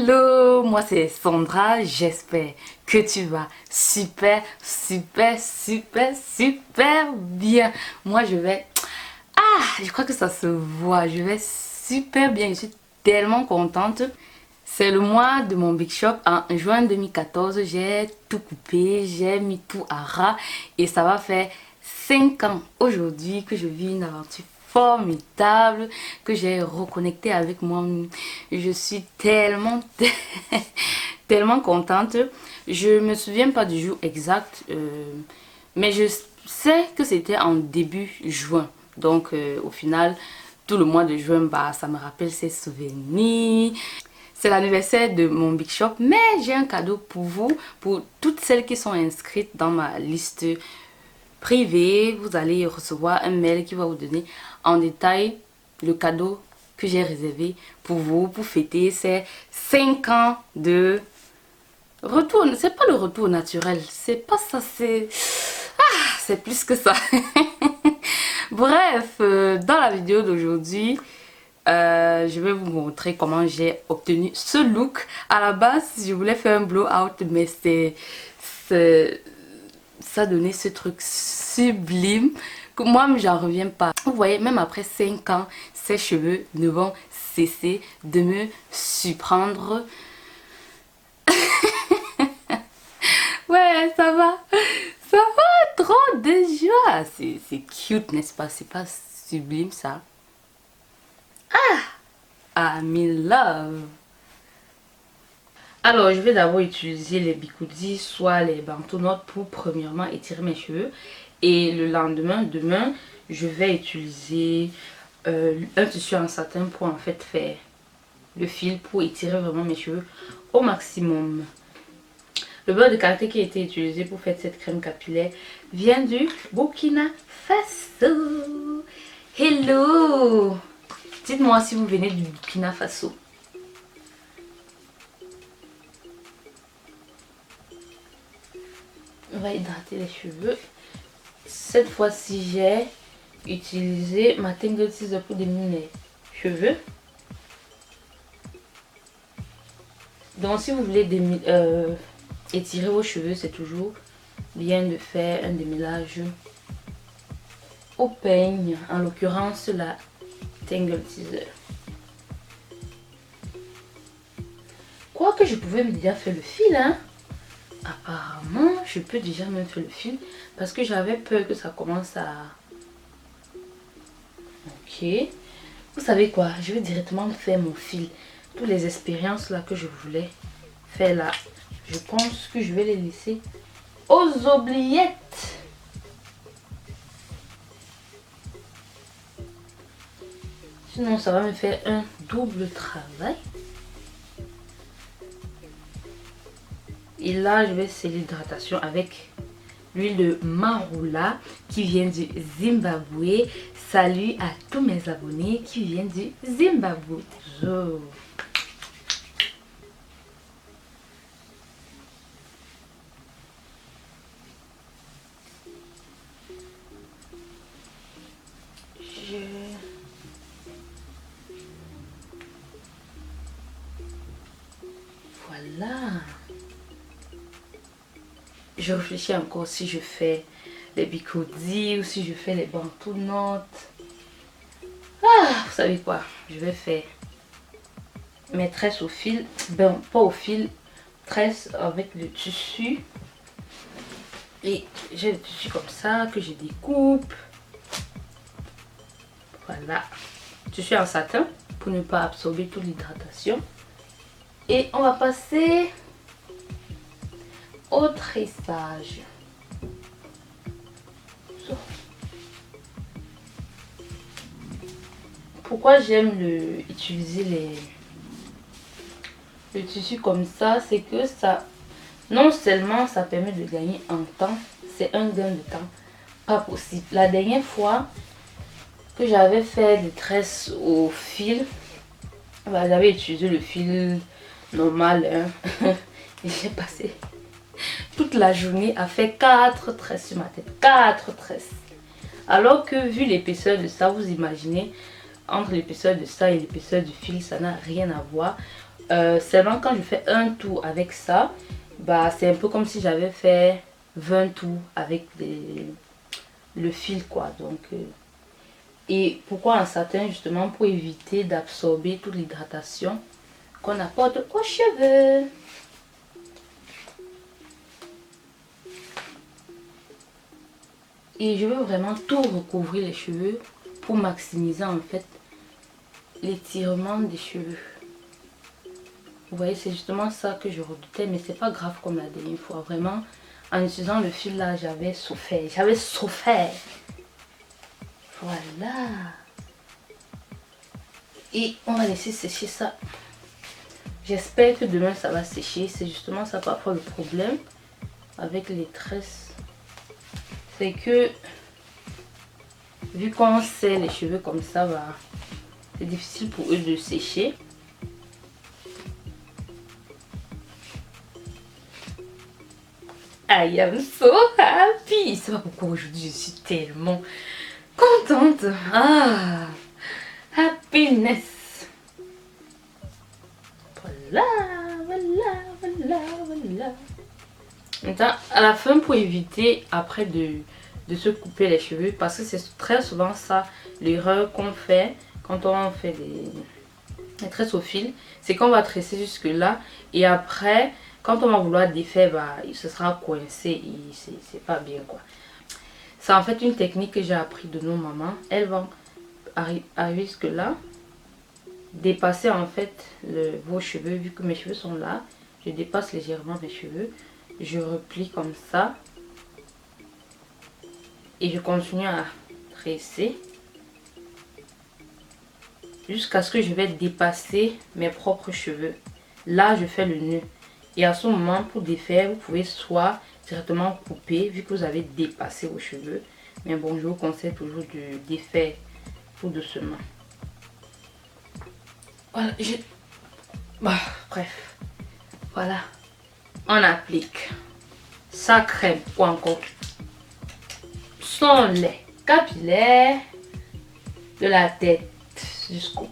Hello, moi c'est Sandra, j'espère que tu vas super bien. Moi je vais... je crois que ça se voit, je vais super bien, je suis tellement contente. C'est le mois de mon Big Shop. En juin 2014, j'ai tout coupé, j'ai mis tout à ras et ça va faire 5 ans aujourd'hui que je vis une aventure formidable, que j'ai reconnecté avec moi. Je suis tellement tellement contente. Je me souviens pas du jour exact, mais je sais que c'était en début juin. Donc au final, tout le mois de juin, bah, ça me rappelle ces souvenirs. C'est l'anniversaire de mon Big Shop, mais j'ai un cadeau pour vous, pour toutes celles qui sont inscrites dans ma liste privée. Vous allez recevoir un mail qui va vous donner en détail le cadeau que j'ai réservé pour vous, pour fêter ces 5 ans de retour. C'est pas le retour naturel, c'est pas ça, c'est plus que ça. Bref, dans la vidéo d'aujourd'hui, je vais vous montrer comment j'ai obtenu ce look. À la base, je voulais faire un blowout, mais ça donnait ce truc sublime que moi, j'en reviens pas. Vous voyez, même après 5 ans, ces cheveux ne vont cesser de me surprendre. Ouais, ça va trop déjà. C'est cute, n'est-ce pas? C'est pas sublime ça? I'm in love. Alors, je vais d'abord utiliser les bigoudis, soit les bantonotes pour premièrement étirer mes cheveux. Et le lendemain, demain, je vais utiliser un tissu en satin pour en fait faire le fil pour étirer vraiment mes cheveux au maximum. Le beurre de karité qui a été utilisé pour faire cette crème capillaire vient du Burkina Faso. Hello! Dites-moi si vous venez du Burkina Faso. On va hydrater les cheveux. Cette fois-ci, j'ai utilisé ma Tangle Teezer pour démêler les cheveux. Donc, si vous voulez étirer vos cheveux, c'est toujours bien de faire un démêlage au peigne. En l'occurrence, la Tangle Teezer. Quoique je pouvais déjà faire le fil, hein. Apparemment, je peux déjà même faire le fil parce que j'avais peur que ça commence à... Ok. Vous savez quoi? Je vais directement faire mon fil. Toutes les expériences là que je voulais faire là, je pense que je vais les laisser aux oubliettes. Sinon, ça va me faire un double travail. Et là, je vais sceller l'hydratation avec l'huile de Marula qui vient du Zimbabwe. Salut à tous mes abonnés qui viennent du Zimbabwe. Oh. Voilà. Je réfléchis encore si je fais les bigoudis ou si je fais les bantonotes. Vous savez quoi? Je vais faire mes tresses au fil. Ben, pas au fil. Tresses avec le tissu. Et j'ai le tissu comme ça que je découpe. Voilà. Tissu en satin pour ne pas absorber toute l'hydratation. Et on va passer au tressage. Pourquoi j'aime utiliser le tissu comme ça, c'est que ça, non seulement ça permet de gagner en temps, c'est un gain de temps pas possible. La dernière fois que j'avais fait des tresses au fil, bah, j'avais utilisé le fil normal, hein. Et j'ai passé toute la journée à faire 4 tresses sur ma tête. 4 tresses. Alors que vu l'épaisseur de ça, vous imaginez, entre l'épaisseur de ça et l'épaisseur du fil, ça n'a rien à voir. Seulement quand je fais un tour avec ça, bah c'est un peu comme si j'avais fait 20 tours avec le fil quoi. Donc et pourquoi un satin? Justement pour éviter d'absorber toute l'hydratation qu'on apporte aux cheveux. Et je veux vraiment tout recouvrir les cheveux pour maximiser en fait l'étirement des cheveux. Vous voyez, c'est justement ça que je redoutais, mais c'est pas grave comme la dernière fois. Vraiment, en utilisant le fil là, j'avais souffert. J'avais souffert. Voilà. Et on va laisser sécher ça. J'espère que demain ça va sécher. C'est justement ça parfois le problème avec les tresses. C'est que vu qu'on serre les cheveux comme ça, bah, c'est difficile pour eux de sécher. I am so happy. C'est pas pourquoi aujourd'hui je suis tellement contente. Ah, happiness. Voilà, voilà. Maintenant, à la fin, pour éviter après de se couper les cheveux, parce que c'est très souvent ça l'erreur qu'on fait quand on fait des tresses au fil, c'est qu'on va tresser jusque là et après quand on va vouloir défaire, bah, ce sera coincé et c'est pas bien quoi. C'est en fait une technique que j'ai appris de nos mamans. Elles vont arriver jusque là, dépasser en fait vos cheveux. Vu que mes cheveux sont là, je dépasse légèrement mes cheveux, je replie comme ça et je continue à tresser jusqu'à ce que je vais dépasser mes propres cheveux. Là je fais le nœud et à ce moment pour défaire vous pouvez soit directement couper vu que vous avez dépassé vos cheveux, mais bon je vous conseille toujours de défaire tout doucement. Voilà, bref, voilà, on applique sa crème ou encore son lait capillaire de la tête jusqu'au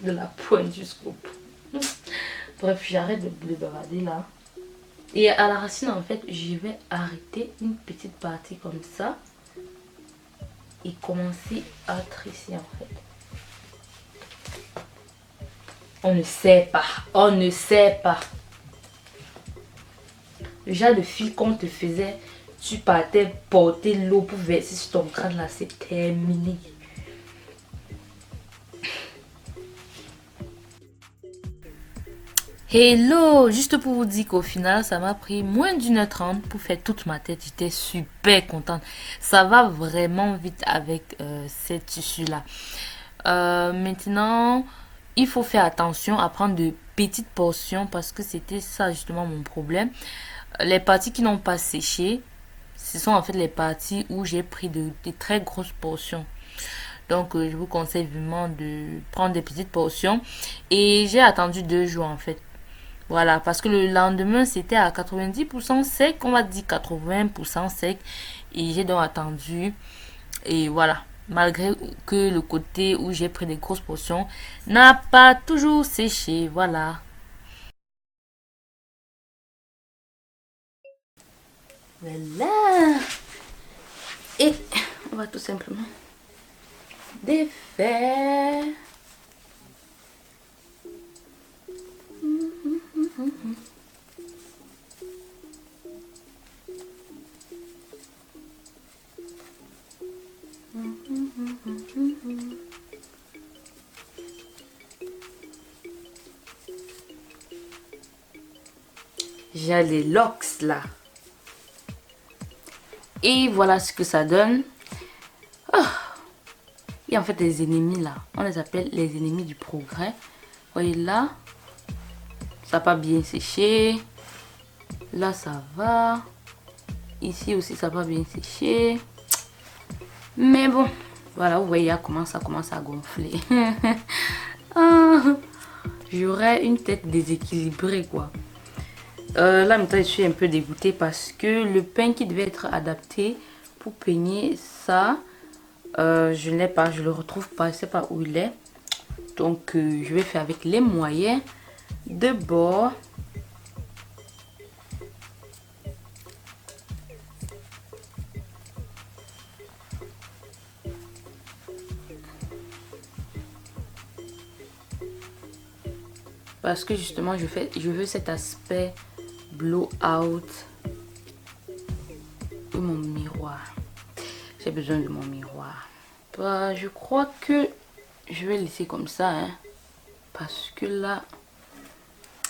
de la pointe jusqu'au bout. Bref, j'arrête de bavarder là. Et à la racine en fait je vais arrêter une petite partie comme ça et commencer à tresser en fait. On ne sait pas, on ne sait pas. Le genre de fil qu'on te faisait, tu partais porter l'eau pour verser sur ton crâne là, c'est terminé. Hello, juste pour vous dire qu'au final, ça m'a pris moins d'1h30 pour faire toute ma tête. J'étais super contente. Ça va vraiment vite avec ces tissus-là. Maintenant, il faut faire attention à prendre de petites portions parce que c'était ça justement mon problème. Les parties qui n'ont pas séché, ce sont en fait les parties où j'ai pris de très grosses portions. Donc, je vous conseille vraiment de prendre des petites portions. Et j'ai attendu 2 jours en fait. Voilà, parce que le lendemain, c'était à 90% sec, on va dire 80% sec. Et j'ai donc attendu. Et voilà, malgré que le côté où j'ai pris des grosses portions n'a pas toujours séché. Voilà. Voilà. Et on va tout simplement défaire. J'ai les locks là. Et voilà ce que ça donne. Oh. Et en fait les ennemis là, on les appelle les ennemis du progrès. Vous voyez là, ça n'a pas bien séché. Là ça va. Ici aussi ça n'a pas bien séché. Mais bon, voilà, vous voyez comment ça commence à gonfler. Ah, j'aurais une tête déséquilibrée quoi. Là maintenant je suis un peu dégoûtée parce que le pain qui devait être adapté pour peigner ça, je ne l'ai pas, je le retrouve pas, je sais pas où il est. Donc je vais faire avec les moyens de bord. Parce que justement, je veux cet aspect blow out de mon miroir. J'ai besoin de mon miroir. Bah, je crois que je vais laisser comme ça, hein, parce que là,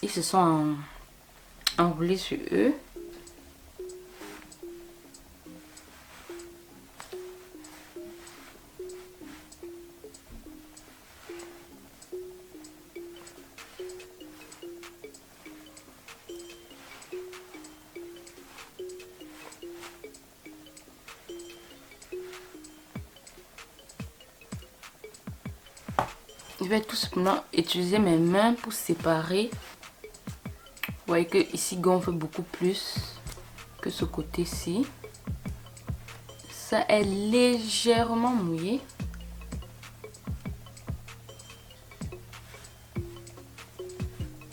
ils se sont enroulés sur eux. Je vais tout simplement utiliser mes mains pour séparer. Vous voyez que ici gonfle beaucoup plus que ce côté-ci. Ça est légèrement mouillé.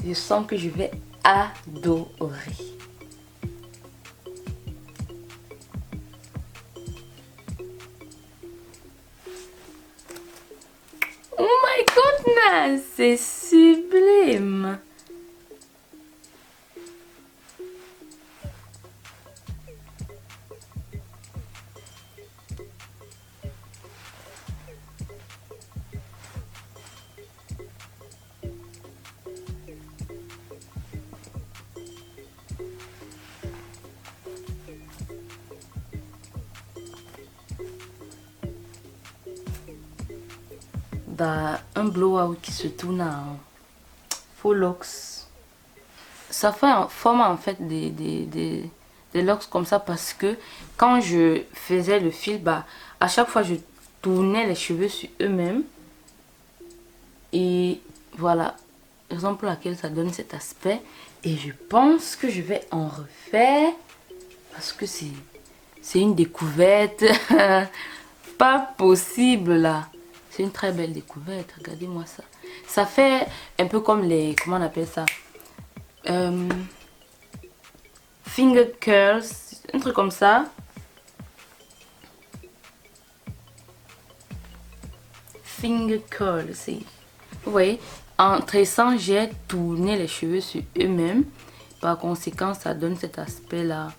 Je sens que je vais adorer. Oh my goodness, c'est sublime. Dans un blowout qui se tourne en faux locks. Ça fait en forme en fait des locks comme ça parce que quand je faisais le fil, bah, à chaque fois je tournais les cheveux sur eux-mêmes. Et voilà, raison pour laquelle ça donne cet aspect. Et je pense que je vais en refaire parce que c'est une découverte pas possible là. C'est une très belle découverte, regardez-moi ça. Ça fait un peu comme les, comment on appelle ça, finger curls, un truc comme ça. Finger curls, c'est, vous voyez, en tressant, j'ai tourné les cheveux sur eux-mêmes. Par conséquent, ça donne cet aspect là.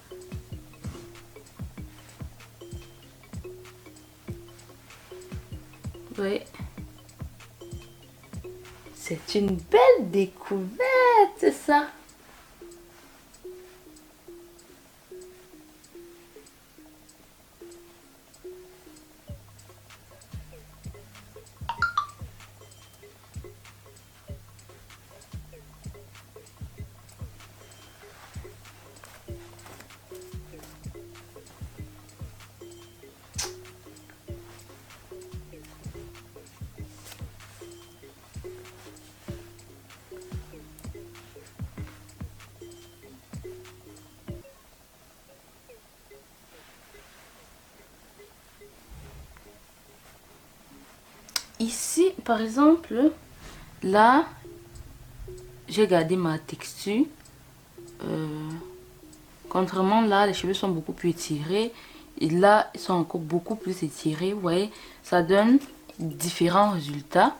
Oui. C'est une belle découverte, c'est ça. Ici, par exemple, là, j'ai gardé ma texture. Contrairement là, les cheveux sont beaucoup plus étirés. Et là, ils sont encore beaucoup plus étirés. Vous voyez, ça donne différents résultats.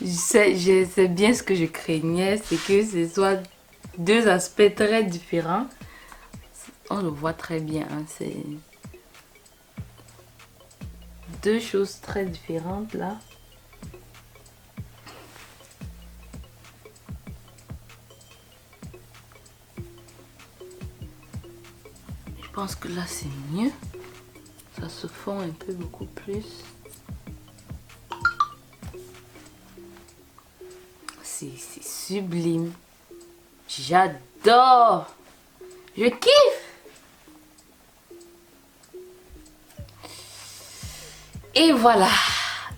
Je sais bien ce que je craignais, c'est que ce soit deux aspects très différents. On le voit très bien, hein, c'est deux choses très différentes là. Je pense que là c'est mieux. Ça se fond un peu beaucoup plus. C'est sublime. J'adore. Je kiffe. Et voilà.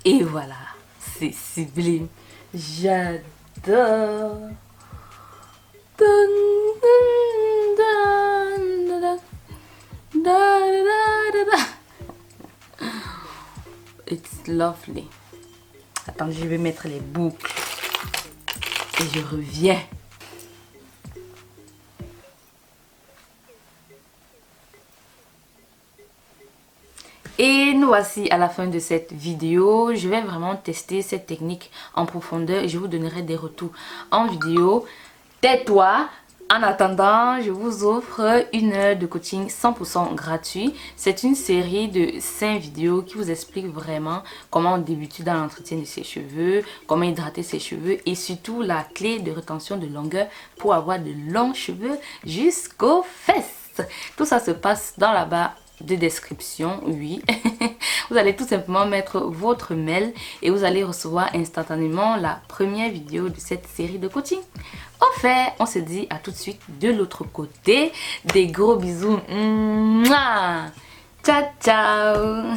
Et voilà. C'est sublime. J'adore. Dun, dun, dun, dun, dun, dun, dun, dun. It's lovely. Attends, je vais mettre les boucles. Et je reviens. Et nous voici à la fin de cette vidéo. Je vais vraiment tester cette technique en profondeur et je vous donnerai des retours en vidéo. Tais-toi! En attendant, je vous offre 1 heure de coaching 100% gratuit. C'est une série de 5 vidéos qui vous explique vraiment comment débuter dans l'entretien de ses cheveux, comment hydrater ses cheveux et surtout la clé de rétention de longueur pour avoir de longs cheveux jusqu'aux fesses. Tout ça se passe dans la barre de description, oui. Vous allez tout simplement mettre votre mail et vous allez recevoir instantanément la première vidéo de cette série de coaching. Au fait, on se dit à tout de suite de l'autre côté. Des gros bisous. Mouah. Ciao, ciao.